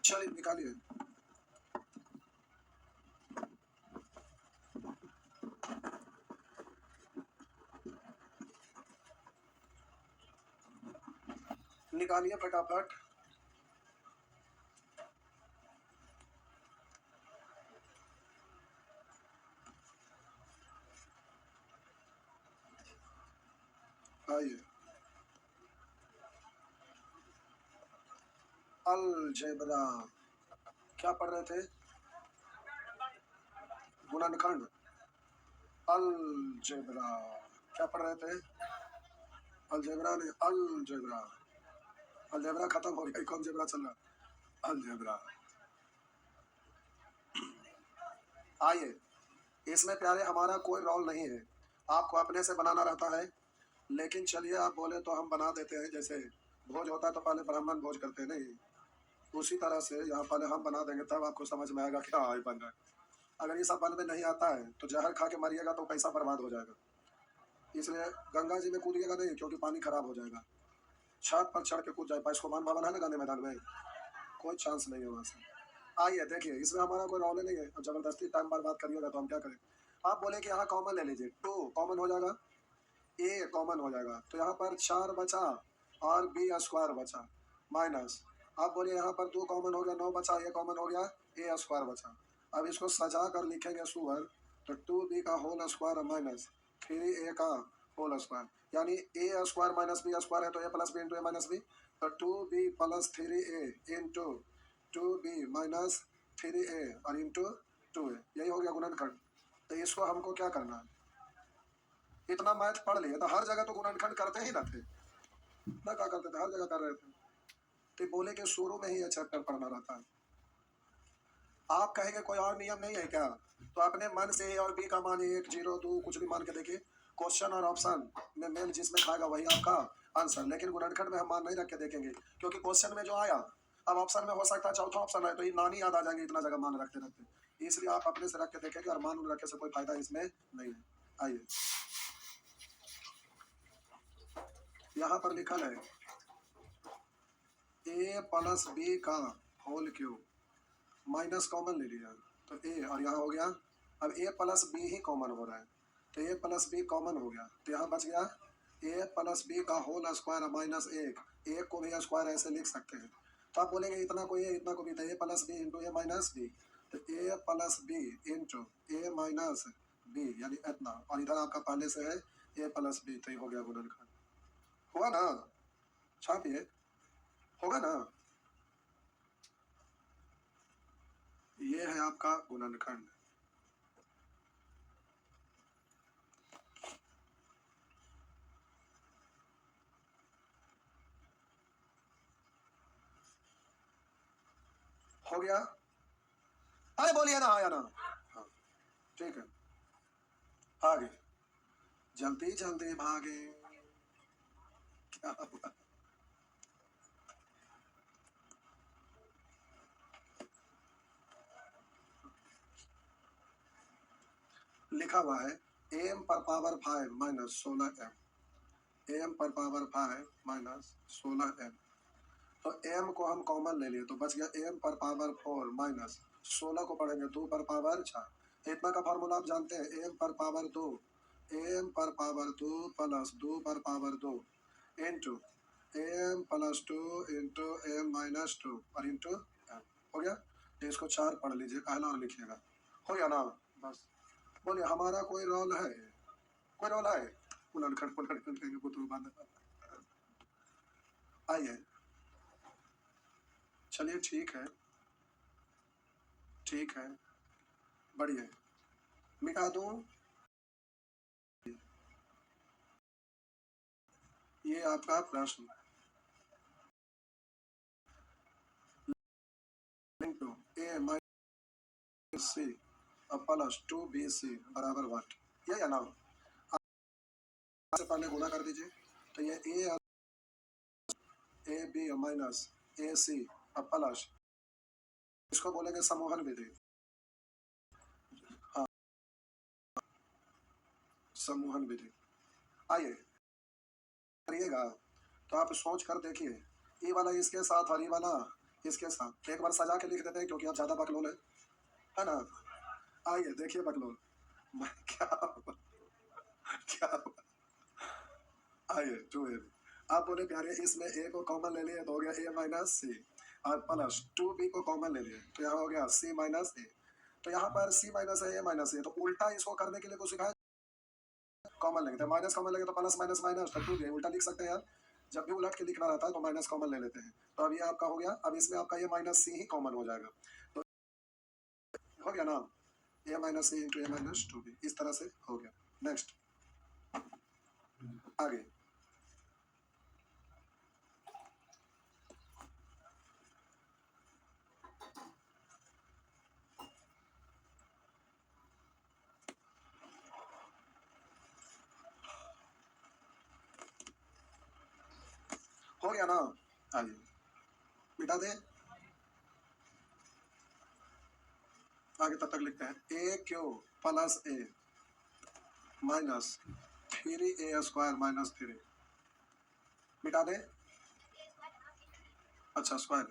चलिए निकालिए। निकालिए फटाफट। आइए, अलजेब्रा क्या पढ़ रहे थे? गुणनखंड। अलजेब्रा क्या पढ़ रहे थे? अलजेब्रा नहीं, अलजेब्रा। अलजेब्रा खत्म हो गया, कौन जेब्रा चल रहा? अलजेब्रा। आइए, इसमें प्यारे हमारा कोई रोल नहीं है, आपको अपने से बनाना रहता है। लेकिन चलिए आप बोले तो हम बना देते हैं। जैसे भोज होता है तो पहले ब्राह्मण भोज करते हैं, नहीं? उसी तरह से यहाँ पहले हम बना देंगे, तब आपको समझ में आएगा क्या है बन रहा है। अगर ये सब बन में नहीं आता है तो जहर खा के मरिएगा तो पैसा बर्बाद हो जाएगा। इसलिए गंगा जी में कूदिएगा नहीं, क्योंकि पानी खराब हो जाएगा। छत पर चढ़ के कूद जाए, स्कोमान भवन है ना गांधी मैदान में, कोई चांस नहीं है वहाँ से। आइए देखिए, इसमें हमारा कोई रोल नहीं है। अब जबरदस्ती टाइम बर्बाद करिएगा तो हम क्या करें? आप बोले कि यहाँ कॉमन ले लीजिए, 2 कॉमन हो जाएगा, ए कॉमन हो जाएगा, तो यहाँ पर 4 बचा और बी स्क्वायर बचा माइनस। आप बोलिए यहाँ पर 2 कॉमन हो गया, 9 बचा, ए कॉमन हो गया, ए स्क्वायर बचा। अब इसको सजा कर लिखेंगे सुअर, तो 2b का होल स्क्वायर माइनस 3a का होल स्क्वायर, यानी ए स्क्वायर माइनस बी स्क्वायर है तो ए प्लस बी इंटू ए माइनस बी, तो 2b plus 3a into 2b minus 3a और इंटू 2a, यही हो गया गुणनखंड। तो इसको हमको क्या करना है? इतना मैथ पढ़ लिए तो हर जगह तो गुणनखंड करते ही ना थे ना, क्या करते थे? हर जगह कर रहे थे। तो बोले कि शुरू में ही ये चैप्टर पढ़ना रहता है। आप कहेंगे कोई और नियम नहीं है क्या? तो अपने मन से ए और बी का मान 1 0 2 कुछ भी मान के देखिए। क्वेश्चन और ऑप्शन में मेन जिसमें खाएगा वही आपका आंसर। लेकिन गुणनखंड में हम मान नहीं रख के देखेंगे, क्योंकि क्वेश्चन में जो आया, अब ऑप्शन में हो सकता है चौथा ऑप्शन है, तो ये नानी याद आ जाएंगे इतना जगह मान रखते रखते। इसलिए आप अपने से रख के देखेंगे, और मान रखे से कोई फायदा इसमें नहीं है। आइए, यहाँ पर लिखा है ए प्लस बी का होल क्यूब, माइनस कॉमन ले लिया तो ए, और यहाँ हो गया। अब ए प्लस बी ही कॉमन हो रहा है, तो ए प्लस बी कॉमन हो गया, तो यहाँ बच गया ए प्लस बी का होल स्क्वायर माइनस 1। एक को भी स्क्वायर ऐसे लिख सकते हैं। तो आप बोलेंगे इतना को ए इतना को बी, तो ए प्लस बी इंटू ए माइनस बी, तो ए प्लस बी इंटू ए माइनस बी, यानी इतना, और इधर आपका पहले से है ए प्लस बी, तो ये हो गया गुणनखंड। हुआ ना? छापिए, होगा ना? ये है आपका गुणनखंड। हो गया? अरे बोलिए ना, आया ना? हाँ, ठीक है, आगे जल्दी जल्दी भागे। क्या हुआ? लिखा हुआ है एम पर पावर 5 माइनस 16m, एम पर पावर 5 माइनस 16m। तो एम को हम कॉमन ले लिए तो बच गया एम पर पावर 4 माइनस 16 को पढ़ेंगे 2 पर पावर 4। इतना का फॉर्मूला आप जानते हैं, एम पर पावर 2, एम पर पावर 2 प्लस 2 पर power 2 into M plus 2 into M minus 2 और इंटू एम। हो गया? तो इसको 4 पढ़ लीजिए, कहना और लिखिएगा। हो गया ना? बस बोलिए, हमारा कोई रोल है? कोई रोल है? पुनर्खंड पुनर्खंड कहेंगे बुतरू बांध। आइए, चलिए ठीक है, ठीक है, बढ़िया, मिटा दूं? ये आपका प्रश्न इंटू ए माइनस सी प्लस 2bc बराबर व्हाट, ये है ना? से पहले गुणा कर दीजिए, तो ये a b minus a c plus, इसको बोलेंगे समूहन विधि। हाँ, समूहन विधि। आइए करिएगा, तो आप सोच कर देखिए, ये वाला इसके साथ और ये वाला इसके साथ एक बार सजा के लिख देते हैं क्योंकि आप ज्यादा बकलोल है ना। आइए देखिए बकलोल क्या क्या आइए टू ए। आप बोले प्यारे इसमें ए को कॉमन ले लिए तो हो गया ए माइनस सी और प्लस टू बी को कॉमन ले लिए तो यहाँ हो गया सी माइनस ए। तो यहाँ पर सी माइनस है ए माइनस ए, तो उल्टा इसको करने के लिए कुछ सिखाया, कॉमन लेंगे तो माइनस कॉमन लेंगे तो प्लस माइनस माइनस तो टू बी उल्टा लिख सकते हैं यार। जब भी उलट के लिखना रहता है तो माइनस कॉमन ले लेते हैं। तो अब ये आपका हो गया, अब इसमें आपका ये माइनस सी ही कॉमन हो जाएगा, तो हो गया ना ए minus C into A minus to be, इस तरह से हो गया। नेक्स्ट आगे हो गया ना। आइए मिटा दे, आगे तब तक लिखते हैं ए क्यू प्लस ए माइनस थ्री ए स्क्वायर माइनस थ्री, मिटा दे। अच्छा स्क्वायर,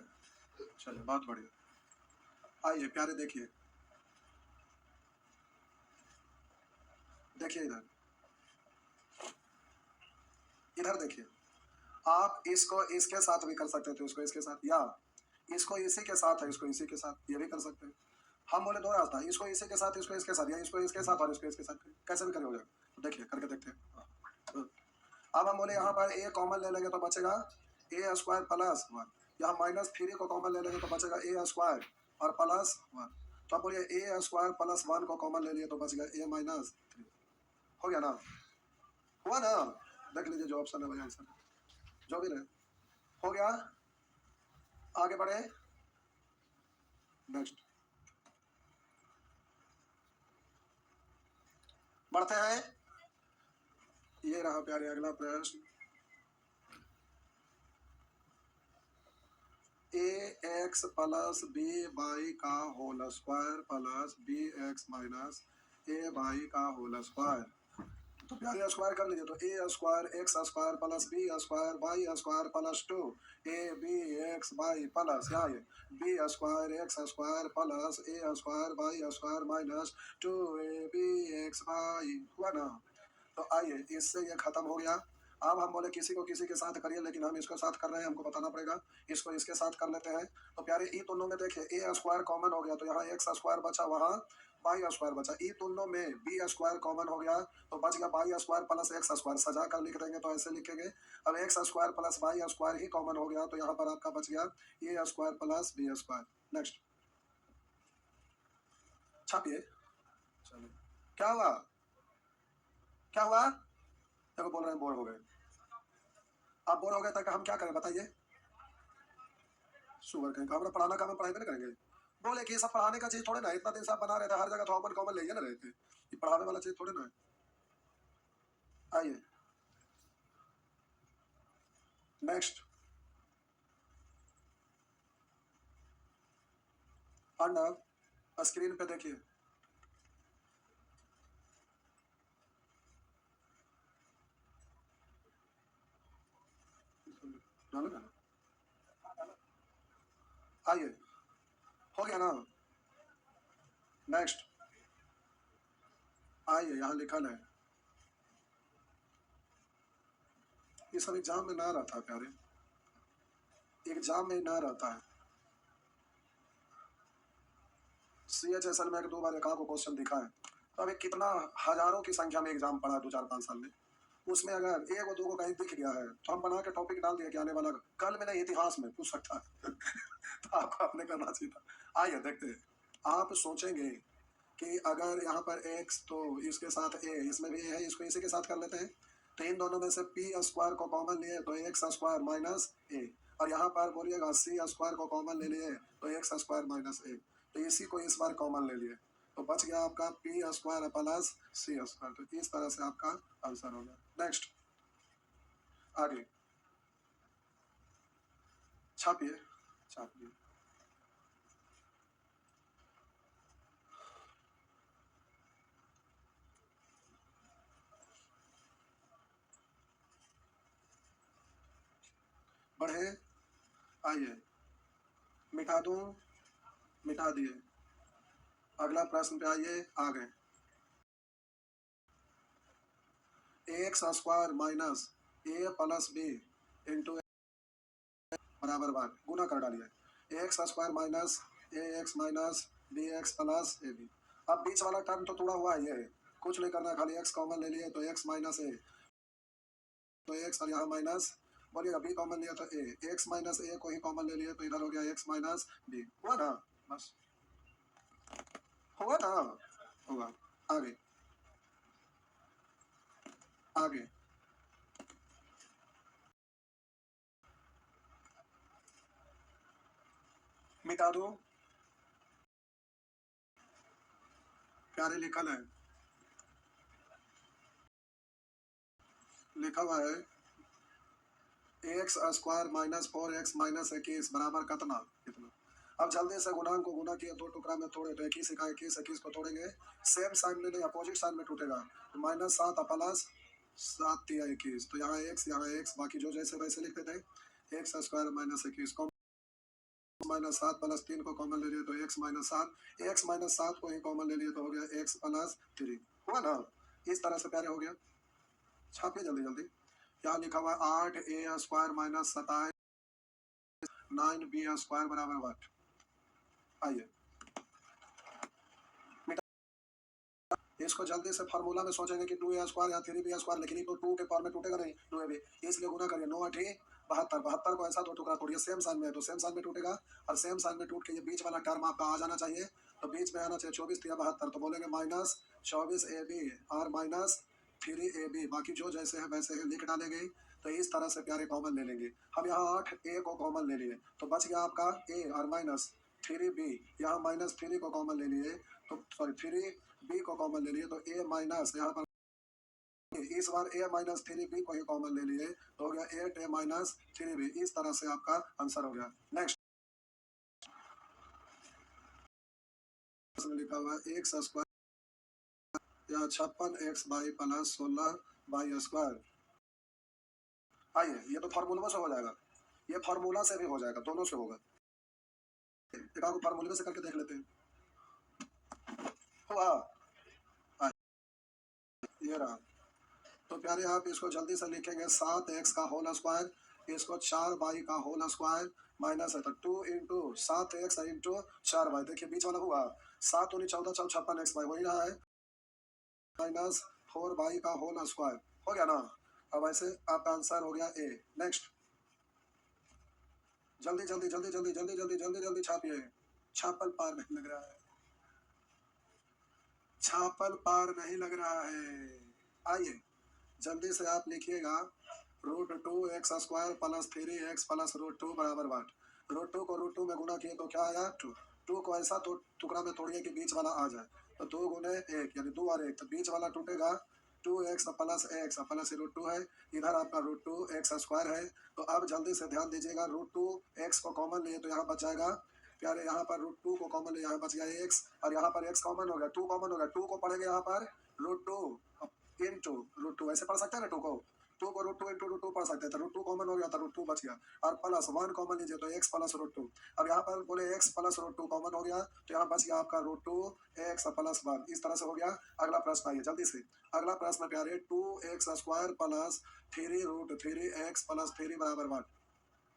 चलिए बहुत बढ़िया। आइए प्यारे देखिए, देखिए इधर, इधर देखिए, आप इसको इसके साथ भी कर सकते थे, इसको इसके साथ, या इसको इसी के साथ है, इसको इसी के साथ, ये भी कर सकते हैं। हम बोले दो रास्ता, इसको इसी के साथ, इसको इसके साथ, या इसको इसके साथ और इसको इसके साथ, कैसे भी करे हो जाएगा। तो देखिए करके देखते हैं। अब हम बोले यहाँ पर ए कॉमन ले लेंगे तो बचेगा ए स्क्वायर प्लस वन, यहाँ माइनस थ्री को कॉमन ले लेंगे तो बचेगा ए स्क्वायर और प्लस वन। तो आप बोलिए ए स्क्वायर प्लस वन को कॉमन ले लिए तो बच गया ए माइनस थ्री, हो गया ना, हुआ ना। देख लीजिए जो ऑप्शन है वही आंसर है, जो भी रहे हो गया। आगे बढ़े, नेक्स्ट बढ़ते हैं। ये रहा प्यारे अगला प्रश्न, a x plus b y का whole square plus b x minus a y का होल स्क्वायर। तो प्यारे स्क्वायर कर लीजिए, तो a square x square plus b square y square plus two a b x y plus यहाँ ये b square x square plus a square y square minus two a b x y, हुआ ना। तो आइए इससे ये खत्म हो गया। अब हम बोले किसी को किसी के साथ करिए, लेकिन हम इसके साथ कर रहे हैं, हमको बताना पड़ेगा। इसको इसके साथ कर लेते हैं। तो प्यारे ई दोनों में देखिए ए स्क्वायर कॉमन हो गया तो यहाँ एक्स स्क्वायर बचा, वहाँ बाई स्क्वायर बचा। ई दोनों में बी स्क्वायर कॉमन हो गया तो बच गया y square plus x square, सजा कर लिख देंगे तो ऐसे लिखेंगे। अब x square plus y square ही कॉमन हो गया तो यहाँ पर आपका बच गया a square plus b square. Next छापिए, चलिए क्या हुआ, क्या हुआ, देखो बोल रहे हैं बोर हो गए। आप बोर हो गए तक हम क्या करें बताइए, शुगर कहेंगे हमारा पढ़ाना काम हम पढ़ाई में नहीं करेंगे। बोले कि ये सब पढ़ाने का चीज थोड़े ना, इतना दिन से आप बना रहे थे हर जगह तो कॉमन कॉमन ले ही ना रहे थे, ये पढ़ाने वाला चीज थोड़े ना है। आइए नेक्स्ट, अर्णव स्क्रीन पे देखिए, आइए हो गया ना। नेक्स्ट आइए, यहाँ लिखा है, ये सब एग्जाम में ना रहता है प्यारे, एग्जाम में ना रहता है। CHSL में एक दो बार एक को क्वेश्चन दिखा है, तो अभी कितना हजारों की संख्या में एग्जाम पड़ा 2 4 5 साल में, उसमें अगर एक और दो को कहीं दिख गया है तो हम बना के टॉपिक डाल दिया कि आने वाला कल में नहीं इतिहास में पूछ सकता है। तो आपको आपने करना चाहिए था। आइए देखते हैं, आप सोचेंगे कि अगर यहाँ पर x तो इसके साथ a, इसमें भी a है, इसको इसी के साथ कर लेते हैं। तो इन दोनों में से p स्क्वायर को कॉमन लिए तो एक्स स्क्वायर माइनस ए, और यहाँ पर बोलिएगा c स्क्वायर को कॉमन ले लिए तो एक्स स्क्वायर माइनस ए, तो इसी को इस बार कॉमन ले लिए तो बच गया आपका पी स्क्वायर प्लस सी स्क्वायर। तो इस तरह से आपका आंसर हो गया। नेक्स्ट आगे छापिए, छापिए, बढ़े। आइए मिटा दूं, मिटा दिए। अगला प्रश्न पे आइए, आ गए। X square minus a plus b into बराबर बार गुना कर डालिए। X square minus a x minus b x plus a b. अब बीच वाला टर्म तो तोड़ा हुआ है, ये कुछ नहीं करना, खाली एक्स कॉमन ले लिए तो एक्स माइनस ए, तो एक्स और यहाँ माइनस, बोलिएगा बी कॉमन लिया तो ए, एक्स माइनस ए को ही कॉमन ले लिए तो इधर हो गया एक्स माइनस बी। हुआ ना, बस हुआ ना, हुआ। आगे आगे मिटा दो, प्यारे लिखल है, लिखा हुआ है x square minus 4x minus 21 बराबर कितना, कितना। अब जल्दी से गुणांक को गुना किया, दो टुकड़ा में तोड़े तो 21 का 21, 21 को तोड़ेंगे सेम साइन में नहीं अपोजिट साइन में टूटेगा, तो माइनस 7 प्लस 7 दिया 21, तो यहाँ एक्स बाकी जो जैसे वैसे लिख देते हैं। एक्स स्क्वायर माइनस 21 को माइनस 7 प्लस 3 को कॉमन ले लिए तो एक्स माइनस 7, एक्स माइनस 7 को ही कॉमन ले लिए तो हो गया एक्स प्लस 3। हुआ ना, इस तरह से प्यारे हो गया। छापिए जल्दी जल्दी। यहाँ लिखा हुआ है 8a square minus 27 9b square बराबर वाट। आइए इसको जल्दी से फार्मूला में सोचेंगे कि 2a स्क्वायर या 3b स्क्वायर, लेकिन तो 2 के पावर में टूटेगा नहीं 2ab, इसलिए गुना करिए 9 8 72, 72 को ऐसा दो टुकड़ा तोड़िए सेम साइन में, तो सेम साइन में टूटेगा और सेम साइन में टूट के ये बीच वाला टर्म आपका आ जाना चाहिए, तो बीच में आना चाहिए 24 या 72, तो बोलेंगे माइनस 24ab और माइनस 3ab, बाकी जो जैसे है वैसे है लिख डालेंगे। तो इस तरह से प्यारे कॉमन ले लेंगे हम, यहाँ 8a को कॉमन ले लिए तो बच गया आपका a और माइनस 3b, यहाँ माइनस 3 को कॉमन ले लिए तो सॉरी 3b को कॉमन ले लिए तो a माइनस यहाँ पर इस बार a माइनस 3b को ही कॉमन ले लिए तो हो गया 8a माइनस 3b। इस तरह से आपका आंसर हो गया। नेक्स्ट लिखा हुआ एक्स स्क्वायर या 56x by plus 16 by square. आइए ये तो फार्मूला से हो जाएगा, ये फार्मूला से भी हो जाएगा, दोनों से होगा। एक आपको फार्मूले से करके देख लेते हैं। हुआ ये रहा, तो प्यारे आप इसको जल्दी से लिखेंगे 7x का होल स्क्वायर, इसको 4y का होल स्क्वायर माइनस है तो 2 इंटू 7x इंटू 4y। देखिए बीच वाला हुआ 7 उन्नीस 14 4 56x बाई वही रहा है माइनस 4y का होल स्क्वायर। हो गया ना, अब ऐसे आपका आंसर हो गया ए। नेक्स्ट जल्दी जल्दी जल्दी जल्दी जल्दी जल्दी जल्दी जल्दी छापिए, छापल पार नहीं लग रहा है, छापल पार नहीं लग रहा है। आइए जल्दी से आप लिखिएगा √2x square plus 3x plus √2 बराबर वाट। √2 को √2 में गुना किए तो क्या आया 2, 2 को ऐसा तो टुकड़ा में तोड़िए कि बीच वाला आ जाए, तो 2 गुने 1 यानी 2 और 1, तो बीच वाला टूटेगा 2x प्लस x प्लस √2 है, इधर आपका √2x स्क्वायर है। तो अब जल्दी से ध्यान दीजिएगा √2x को कॉमन लिए तो यहाँ बच जाएगा प्यारे, यहाँ पर √2 को कॉमन ले यहाँ बच गया x और यहाँ पर x कॉमन हो गया, 2 कॉमन हो गया, 2 को पढ़ेंगे यहाँ पर √2 इंटू √2, ऐसे पढ़ सकते हैं ना, 2 को √2 इंटू √2 पढ़ सकते हैं, तो √2 कॉमन हो गया तो √2 बच गया और प्लस 1 कॉमन लीजिए तो x प्लस √2। अब यहाँ पर बोले x प्लस √2 कॉमन हो गया तो यहाँ बच गया आपका √2x प्लस 1। इस तरह से हो गया। अगला प्रश्न आइए जल्दी से, अगला प्रश्न प्यारे 2x square plus 3√3x plus 3 बराबर 1।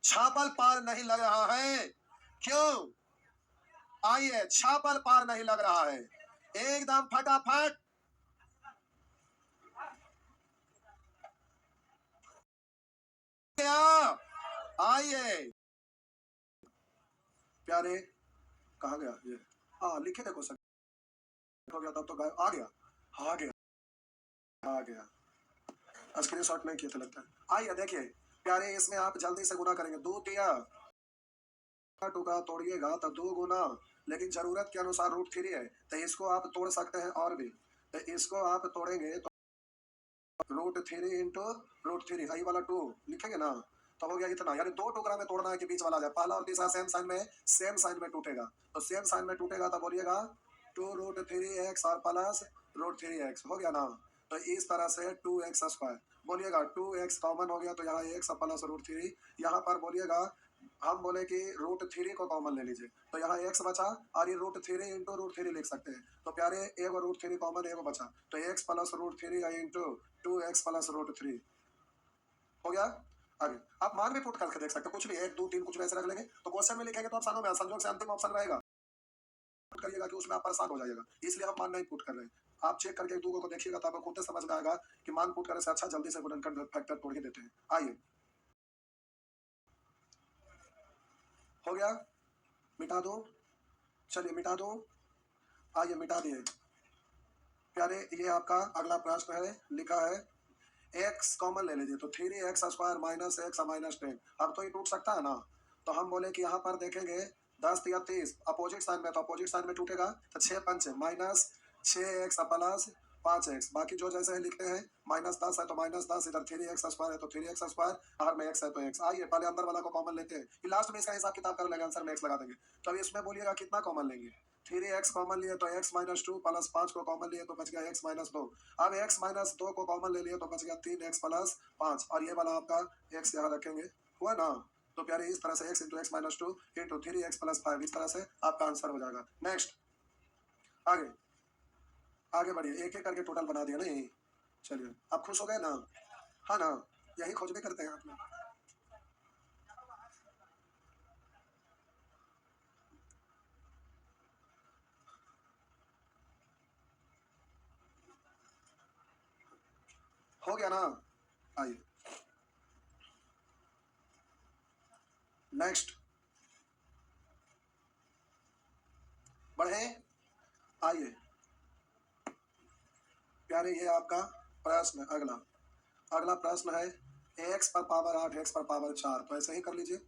छापल पार नहीं लग रहा है, क्यों? आइए छापल पार नहीं लग रहा है, एकदम फटाफट आइए प्यारे, कहा गया ये, हाँ लिखे थे क्वेश्चन, हो गया तब तो आ गया, आ गया आ गया, स्क्रीनशॉट नहीं किए थे लगता है। आइए देखिए प्यारे, इसमें आप जल्दी से गुना करेंगे, 2 दिया टुकड़ा तोड़िएगा तो 2 गुना, लेकिन जरूरत के अनुसार √3 है तो इसको आप तोड़ सकते हैं और भी, तो इसको आप तोड़ेंगे तो √3 इंटू √3 आई वाला 2 लिखेंगे ना, तो हो गया इतना, यानी 2 टुकड़ा में तोड़ना है कि बीच वाला आ जाए, पहला और तीसरा सेम साइन में टूटेगा, तो सेम साइन में टूटेगा तो बोलिएगा 2√3x और प्लस √3x। हो गया ना, तो इस तरह से 2x स्क्वायर, बोलिएगा 2x कॉमन हो गया तो यहाँ x प्लस √3, यहाँ पर बोलिएगा हम बोले कि √3 को कॉमन ले लीजिए, तो यहाँ x बचा और ये √3 इंटू √3 लिख सकते हैं। तो प्यारे एक √3 कॉमन एक बचा, तो x plus √3 into 2x plus √3 हो गया। आगे आप मान भी पुट करके देख सकते हो, कुछ भी 1 2 3 कुछ भी ऐसे रख लेंगे, तो क्वेश्चन में लिखेंगे तो ऑप्शनों में संजोग से अंतिम ऑप्शन रहेगा, पुट करिएगा कि उसमें आप परेशान हो जाइएगा, इसलिए हम मान नहीं पुट कर रहे हैं। आप चेक करके एक दूसरे को देखिएगा तो आपको खुद से समझ में आएगा कि मान पुट करने से अच्छा जल्दी से गुणनखंड फैक्टर तोड़ के देते हैं। आइए, हो गया, मिटा दो, चलिए मिटा दो, आइए मिटा दिए। प्यारे ये आपका अगला प्रश्न है, लिखा है x कॉमन ले लीजिए, तो 3x square minus x minus 10। अब तो ये टूट सकता है ना, तो हम बोले कि यहाँ पर देखेंगे 10 या 30 अपोजिट साइन में, तो अपोजिट साइन में टूटेगा, तो 6 पंच माइनस 6x प्लस 5x, बाकी जो जैसे है लिखते हैं, -10 है तो -10, इधर 3x स्क्वायर है तो 3x स्क्वायर, बाहर में x है तो x। आइए पहले अंदर वाला को कॉमन लेते हैं, फिर लास्ट में इसका हिसाब किताब कर लेंगे, आंसर में x लगा देंगे। तो अब इसमें बोलिएगा कितना कॉमन लेंगे, 3x कॉमन लिए तो x माइनस 2 प्लस 5 को कॉमन लिए तो बच गया x माइनस 2। अब x माइनस 2 को कॉमन ले लिए तो बच गया 3x प्लस 5, और ये वाला आपका x यहाँ रखेंगे, हुआ ना। तो प्यारे इस तरह से x into x minus 2 into 3x plus 5, इस तरह से आपका आंसर हो जाएगा। नेक्स्ट, आगे आगे बढ़िए, एक एक करके टोटल बना दिया नहीं। चलिए आप खुश हो गए ना, हाँ ना, यही खोज भी करते हैं आप लोग। हो गया ना, आइए नेक्स्ट बढ़े। आइए प्यारे ये आपका प्रश्न अगला, अगला प्रश्न है x पर पावर 8 x पर पावर 4, तो ऐसे ही कर लीजिए,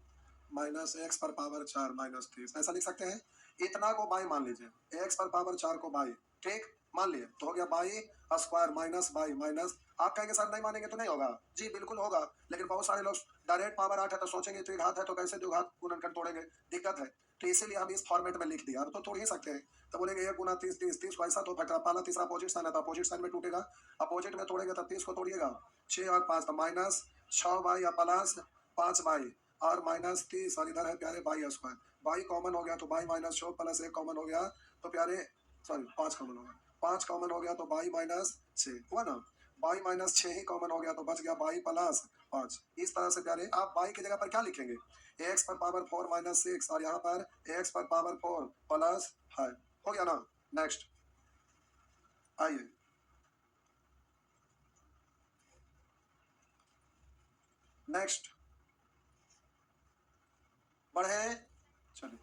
माइनस एक्स पर पावर 4 माइनस 30, ऐसा लिख सकते हैं। इतना को बाई मान लीजिए, x पर पावर 4 को बाई, ठीक मान लिए, तो हो गया y square minus by minus. आप कहेंगे सर नहीं मानेंगे तो नहीं होगा, जी बिल्कुल होगा, लेकिन बहुत सारे लोग डायरेक्ट पावर 8 है तो सोचेंगे त्रिघात है तो कैसे द्विघात गुणनखंड तोड़ेंगे, दिक्कत है, तो इसीलिए हम इस फॉर्मेट में लिख दिया। अब तो तोड़ ही सकते हैं, तो बोलेंगे 1 गुना 30 30 30 को ऐसा तो फैक्टर, पहला तीसरा अपोजिट साइन है तो अपोजिट साइन में टूटेगा, अपोजिट में तोड़ेंगे तो 30 को तोड़िएगा, 6 और 5 तो माइनस 6 बाई प्लस 5 बाई और माइनस 30, और इधर है प्यारे बाई स्क्वायर, बाई कॉमन हो गया तो बाई माइनस 6 प्लस 1 कॉमन हो गया, तो प्यारे सॉरी 5 कॉमन हो गया, 5 कॉमन हो गया तो बाई माइनस 6 हुआ ना, बाई माइनस 6 ही कॉमन हो गया तो बच गया बाई प्लस 5। इस तरह से प्यारे आप बाई की जगह पर क्या लिखेंगे, एक्स पर पावर 4 माइनस 6, और यहाँ पर एक्स पर पावर 4 प्लस 5, हो गया ना। नेक्स्ट, आइए नेक्स्ट बढ़े, चलिए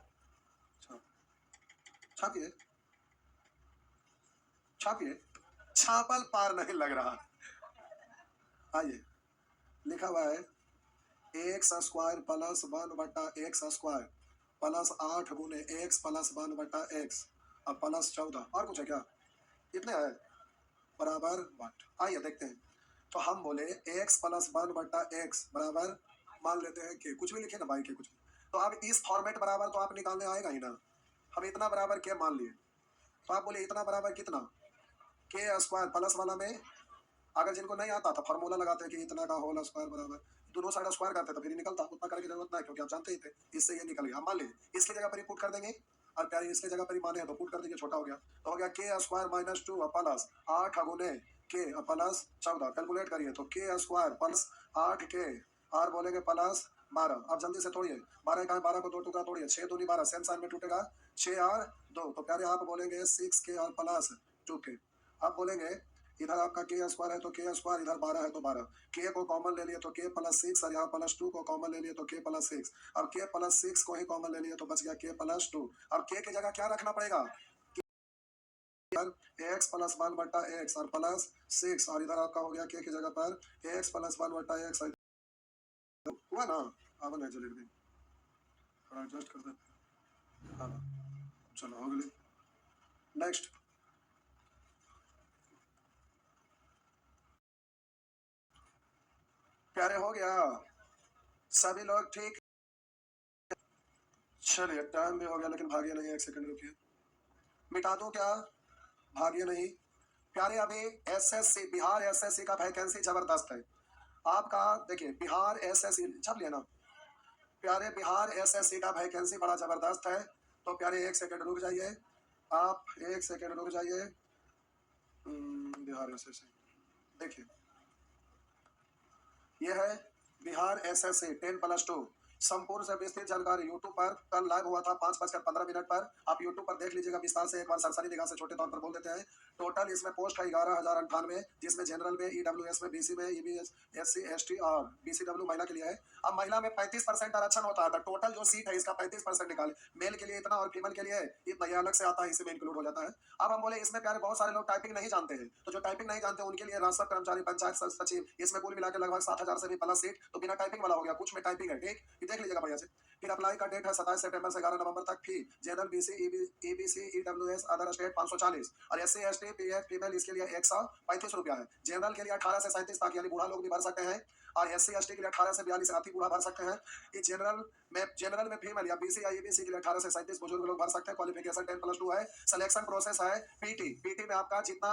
छापिए छापिए, छापल पार नहीं लग रहा। आइए लिखा हुआ है x square plus 1/x square plus 8 गुने एक्स प्लस 1/x और प्लस 14, और कुछ है क्या, इतने है, बराबर 1। आइए देखते हैं, तो हम बोले x प्लस 1/x बराबर, मान लेते हैं कि कुछ भी लिखे ना भाई के कुछ भी, तो अब इस फॉर्मेट बराबर तो आप निकालने आएगा ही ना, हम इतना बराबर के मान लिए, तो आप बोले इतना बराबर कितना, के स्क्वायर प्लस वाला में, अगर जिनको नहीं आता था फॉर्मूला लगाते हैं कि इतना का होल स्क्वायर बराबर, दोनों साइड स्क्वायर करते तो फिर निकलता, उतना करने की जरूरत नहीं, क्योंकि आप जानते ही थे इससे ये निकल गया। हम मान लीजिए इसकी जगह पर ही पुट कर देंगे, और प्यारे इसके जगह पर ही माने तो पुट कर दीजिए, छोटा हो गया, तो हो गया के स्क्वायर माइनस 2 प्लस 8 गुने के प्लस 14, कैलकुलेट करिए तो के स्क्वायर प्लस 8 के और बोलेंगे प्लस 12, अब जल्दी से तोड़िए, 12 का 12 को 2 टुकड़ा तोड़िए, 6 दूनी 12 सेम साइन में टूटेगा, 6 और 2, तो प्यारे आप बोलेंगे 6 के और प्लस 2 के। आप बोलेंगे इधर आपका के स्क्वायर है तो के स्क्वायर, इधर 12 है तो 12, के को कॉमन ले लिए तो के प्लस 6, और यहाँ प्लस 2 को कॉमन ले लिए तो के प्लस 6, और के प्लस 6 को ही कॉमन ले लिए तो बच गया के प्लस 2। अब के की जगह क्या रखना पड़ेगा, एक्स प्लस 1/x और प्लस 6, और इधर आपका हो गया के की जगह पर एक्स प्लस 1/x, हुआ ना। अब नहीं चलेगी, थोड़ा एडजस्ट कर दे, हाँ चलो हो गई। नेक्स्ट, प्यारे हो गया, सभी लोग ठीक, चलिए टाइम भी हो गया लेकिन भागिए नहीं, एक सेकंड रुकिए, मिटा दो क्या, भागिए नहीं। प्यारे अभी एसएससी बिहार एसएससी का वैकेंसी जबरदस्त है आपका, देखिए बिहार एसएससी छप लिया ना, प्यारे बिहार एसएससी का वैकेंसी बड़ा जबरदस्त है। तो प्यारे एक सेकंड रुक जाइए, आप एक सेकंड रुक जाइए। बिहार एसएससी देखिए, यह है बिहार एसएससी 10+2 संपूर्ण से विस्तृत जानकारी यूट्यूब पर कल लाइव हुआ था 5:15 पर। आप यूट्यूब पर देख लीजिएगा विस्तार से, एक बार सरसरी निगाह से छोटे तौर पर बोल देते हैं। टोटल इसमें पोस्ट है 11,098, जिसमें जनरल में, ईडब्ल्यूएस में, बीसी में, ईबीएस, एससी, एसटी और बीसीडब्ल्यू महिला के लिए है। अब महिला में 35% आरक्षण होता है, तो टोटल जो सीट है इसका 35% निकाले। मेल के लिए इतना और फीमेल के लिए इतना, ये अलग से आता है, इसी में इंक्लूड हो जाता है। अब हम बोले इसमें प्यारे बहुत सारे लोग टाइपिंग नहीं जानते हैं, तो जो टाइपिंग नहीं जानते उनके लिए राजस्व कर्मचारी, पंचायत सचिव, इसमें कुल मिलाकर लगभग 7,000 से भी प्लस सीट तो बिना टाइपिंग वाला हो गया। कुछ में टाइपिंग है, ठीक, ये देख लीजिएगा बढ़िया से। फिर अप्लाई का डेट है 27 सितंबर से 11 नवंबर तक। फी general, BC, EBC, EWS, other state 540 और एससी, एसटी, पीएफ, फीमेल इसके लिए 135 रुपया है। जनरल के लिए 18 से 37 तक यानी बूढ़ा लोग भी भर सकते हैं, और एससी एसटी के लिए 18 से 42 राती बूढ़ा भर सकते हैं। ये जनरल में फीमेल या बीसी या ईबीसी के लिए 18 से 37 बुजुर्ग लोग भर सकते हैं। क्वालिफिकेशन 10+2 है। सिलेक्शन प्रोसेस है पीटी में आपका जितना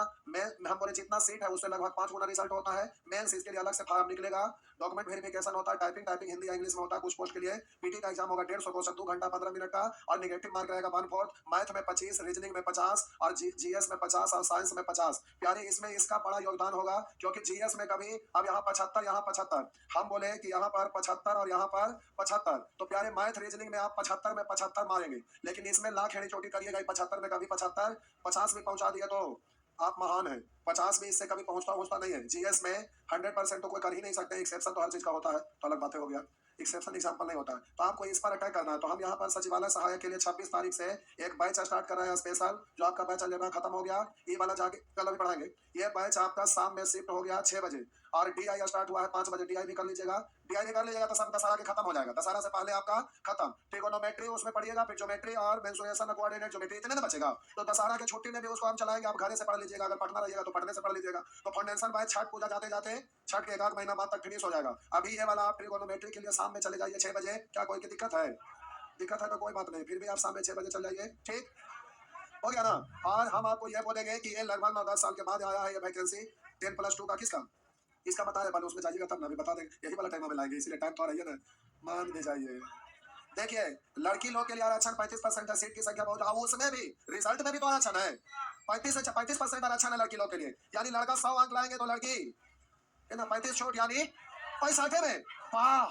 हम बोले जितना सीट है उससे लगभग 5 गुना रिजल्ट होता है। मेंस इसके लिए अलग से फॉर्म निकलेगा। डॉक्यूमेंट वेरिफिकेशन होता है, टाइपिंग हिंदी या इंग्लिश में होता है कुछ पोस्ट के लिए। पीटी का एग्जाम होगा 150 क्वेश्चन, 2 घंटा 15 मिनट का, और नेगेटिव मार्क रहेगा 1/4। मैथ में 25, रीजनिंग में 50 और जीएस में 50 और साइंस में 50। प्यारे इसमें इसका बड़ा योगदान होगा, क्योंकि जीएस में कभी अब यहाँ 75 यहाँ 75, हम बोले कि यहाँ पर 75 और यहाँ पर 75, तो प्यारे मैथ रीजनिंग में आप 75 में 75 मारेंगे, लेकिन इसमें लाख हेड़ी चोटी करिएगा। 75 में कभी 75, 50 भी पहुंचा दिया तो आप महान है। 50 भी इससे कभी पहुंचता नहीं है। जीएस में 100% तो कोई कर ही नहीं सकते, एक्सेप्शन तो हर चीज का होता है, तो अलग बातें हो गया, एक्सेप्शन एग्जाम्पल नहीं होता है। तो आपको इस पर अटैक करना है। तो हम यहाँ पर सचिवालय सहायक के लिए 26 तारीख से एक बैच स्टार्ट कर रहे हैं स्पेशल। जो आपका बैच चलेगा खत्म हो गया, ये वाला जाके कल अभी पढ़ाएंगे। ये बैच आपका शाम में शिफ्ट हो गया 6 बजे, और डीआई स्टार्ट हुआ है 5 बजे। डीआई भी कर लीजिएगा, डीआई भी कर लीजिएगा तो सब दशहरा के खत्म हो जाएगा। दशहरा से पहले आपका खत्म। ट्रिगोनोमेट्री उसमें पढ़िएगा, फिर ज्योमेट्री और मेंसुरेशन, कोऑर्डिनेट ज्योमेट्री, इतने ना बचेगा। तो दशहरा की छुट्टी में भी उसको हम चलाएंगे, आप घर से पढ़ लीजिएगा। अगर पढ़ना रहिएगा तो पढ़ने से पढ़ लीजिएगा। तो फाउंडेशन बैच छठ पूजा जाते जाते छठ के 1 महीना बाद तक फिनिश हो जाएगा। अभी ये वाला आप ट्रिगोनोमेट्री के लिए शाम में चले जाइए 6 बजे। क्या कोई की दिक्कत है? दिक्कत है तो कोई बात नहीं, फिर भी आप शाम में 6 बजे चल जाइए, ठीक हो गया ना। और हम आपको यह बोलेंगे कि ये लगभग 9-10 साल के बाद आया है ये वैकेंसी 10+2 का। किसका? इसका बता रहे पहले उसमें जाइएगा तब ना, अभी बता देंगे। यही वाला टाइम हमें लाएंगे, इसीलिए टाइम तो आ रही है ना, मान भी जाइए। देखिए, लड़की लोग के लिए आरक्षण 35% है, सीट की संख्या बहुत, अब उसमें भी रिजल्ट में भी तो आरक्षण है। 35% आरक्षण है लड़की लोग के लिए, यानी लड़का 100 अंक लाएंगे तो लड़की है ना 35 छोट यानी 65 में। वाह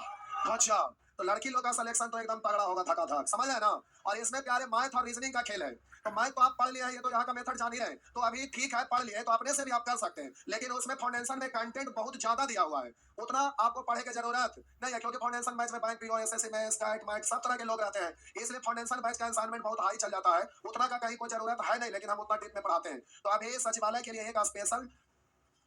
गजब। तो लड़की लोग का सिलेक्शन तो एकदम तगड़ा होगा, धकाधक, समझ है ना। और इसमें प्यारे मैथ और रीजनिंग का खेल है। तो मैथ तो आप पढ़ लिए हैं, ये तो यहाँ का मेथड जान ही रहे हैं, तो अभी ठीक है पढ़ लिए तो अपने से भी आप कर सकते हैं। लेकिन उसमें फाउंडेशन में कंटेंट बहुत ज्यादा दिया हुआ है, उतना आपको पढ़े की जरूरत नहीं है, क्योंकि फाउंडेशन बैच में बैंक पीओ, एसएससी में स्कैट मैट सब तरह के लोग रहते हैं, इसलिए फाउंडेशन बैच का असाइनमेंट बहुत हाई चल जाता है। उतना का कहीं कोई जरूरत है नहीं, लेकिन हम उतना डीप में पढ़ाते हैं। तो अभी सचिवालय के लिए एक स्पेशल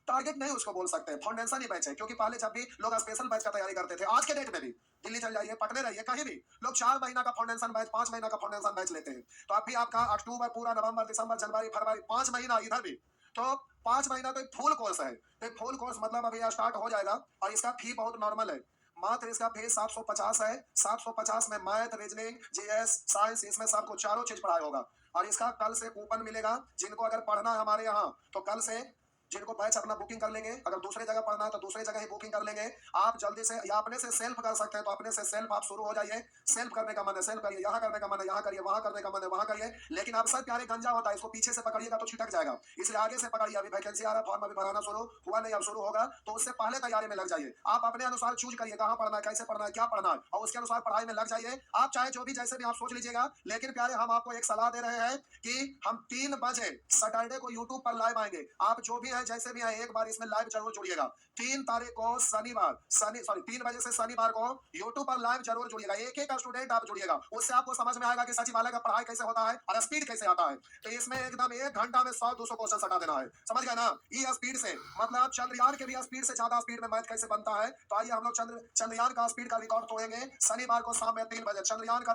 टारगेट नहीं उसको बोल सकते, फाउंडेशन ही बैच है। क्योंकि पहले जब भी लोग स्पेशल बैच का तैयारी करते थे, आज के डेट में भी दिल्ली चल जाइए, पटने रहिए, कहीं भी लोग 4 महीना का फाउंडेशन बैच, 5 महीना का फाउंडेशन बैच लेते हैं। तो अब भी आपका अक्टूबर पूरा, नवंबर, दिसंबर, जनवरी, फरवरी, 5 महीना इधर भी, तो 5 महीना तो एक फुल कोर्स है। एक फुल कोर्स मतलब अभी स्टार्ट हो जाएगा, और इसका फी बहुत नॉर्मल है। मात्र इसका फीस 750 है। 750 में मैथ, रीजनिंग, जीएस, साइंस, इसमें सबको चारों चीज पढ़ाया होगा। और इसका कल से कूपन मिलेगा, जिनको अगर पढ़ना है हमारे यहाँ तो कल से जिनको बैच अपना बुकिंग कर लेंगे, अगर दूसरी जगह पढ़ना है तो दूसरी जगह ही बुकिंग कर लेंगे। आप जल्दी से या अपने से सेल्फ कर सकते हैं, तो अपने से सेल्फ आप शुरू हो जाइए। सेल्फ करने का मन है सेल्फ करिए, यहाँ करने का मन है यहाँ करिए, वहाँ करने का मन है वहाँ करिए। लेकिन आप सब प्यारे गंजा होता है, इसको पीछे से पकड़िएगा तो छिटक जाएगा, इसलिए आगे से पकड़िए। अभी वैकेंसी आ रहा है, फॉर्म अभी भराना शुरू हुआ नहीं, अब शुरू होगा, तो उससे पहले तैयारी में लग जाइए। आप अपने अनुसार चूज करिए कहाँ पढ़ना है, कैसे पढ़ना है, क्या पढ़ना है, और उसके अनुसार पढ़ाई में लग जाइए। आप चाहे जो भी जैसे भी आप सोच लीजिएगा। लेकिन प्यारे हम आपको एक सलाह दे रहे हैं कि हम 3 बजे सैटरडे को यूट्यूब पर लाइव आएंगे। आप जो भी है जैसे भी है एक इसमें लाइव जरूर जुड़िएगा। 3 तारीख को शनिवार, 3 बजे से शनिवार को यूट्यूब पर लाइव जरूर जुड़िएगा। एक स्टूडेंट आप जुड़िएगा, उससे आपको समझ में आएगा कि सचिवालय का पढ़ाई कैसे होता है और स्पीड कैसे आता है। तो इसमें एकदम 1 घंटा में 100-200 क्वेश्चन हटा देना है, समझ गए ना। ये स्पीड से मतलब चंद्रयान के भी स्पीड से ज्यादा स्पीड में मैथ कैसे बनता है। तो आइए हम लोग चंद्रयान का स्पीड का रिकॉर्ड तोड़ेंगे शनिवार को शाम में 3 बजे। चंद्रयान का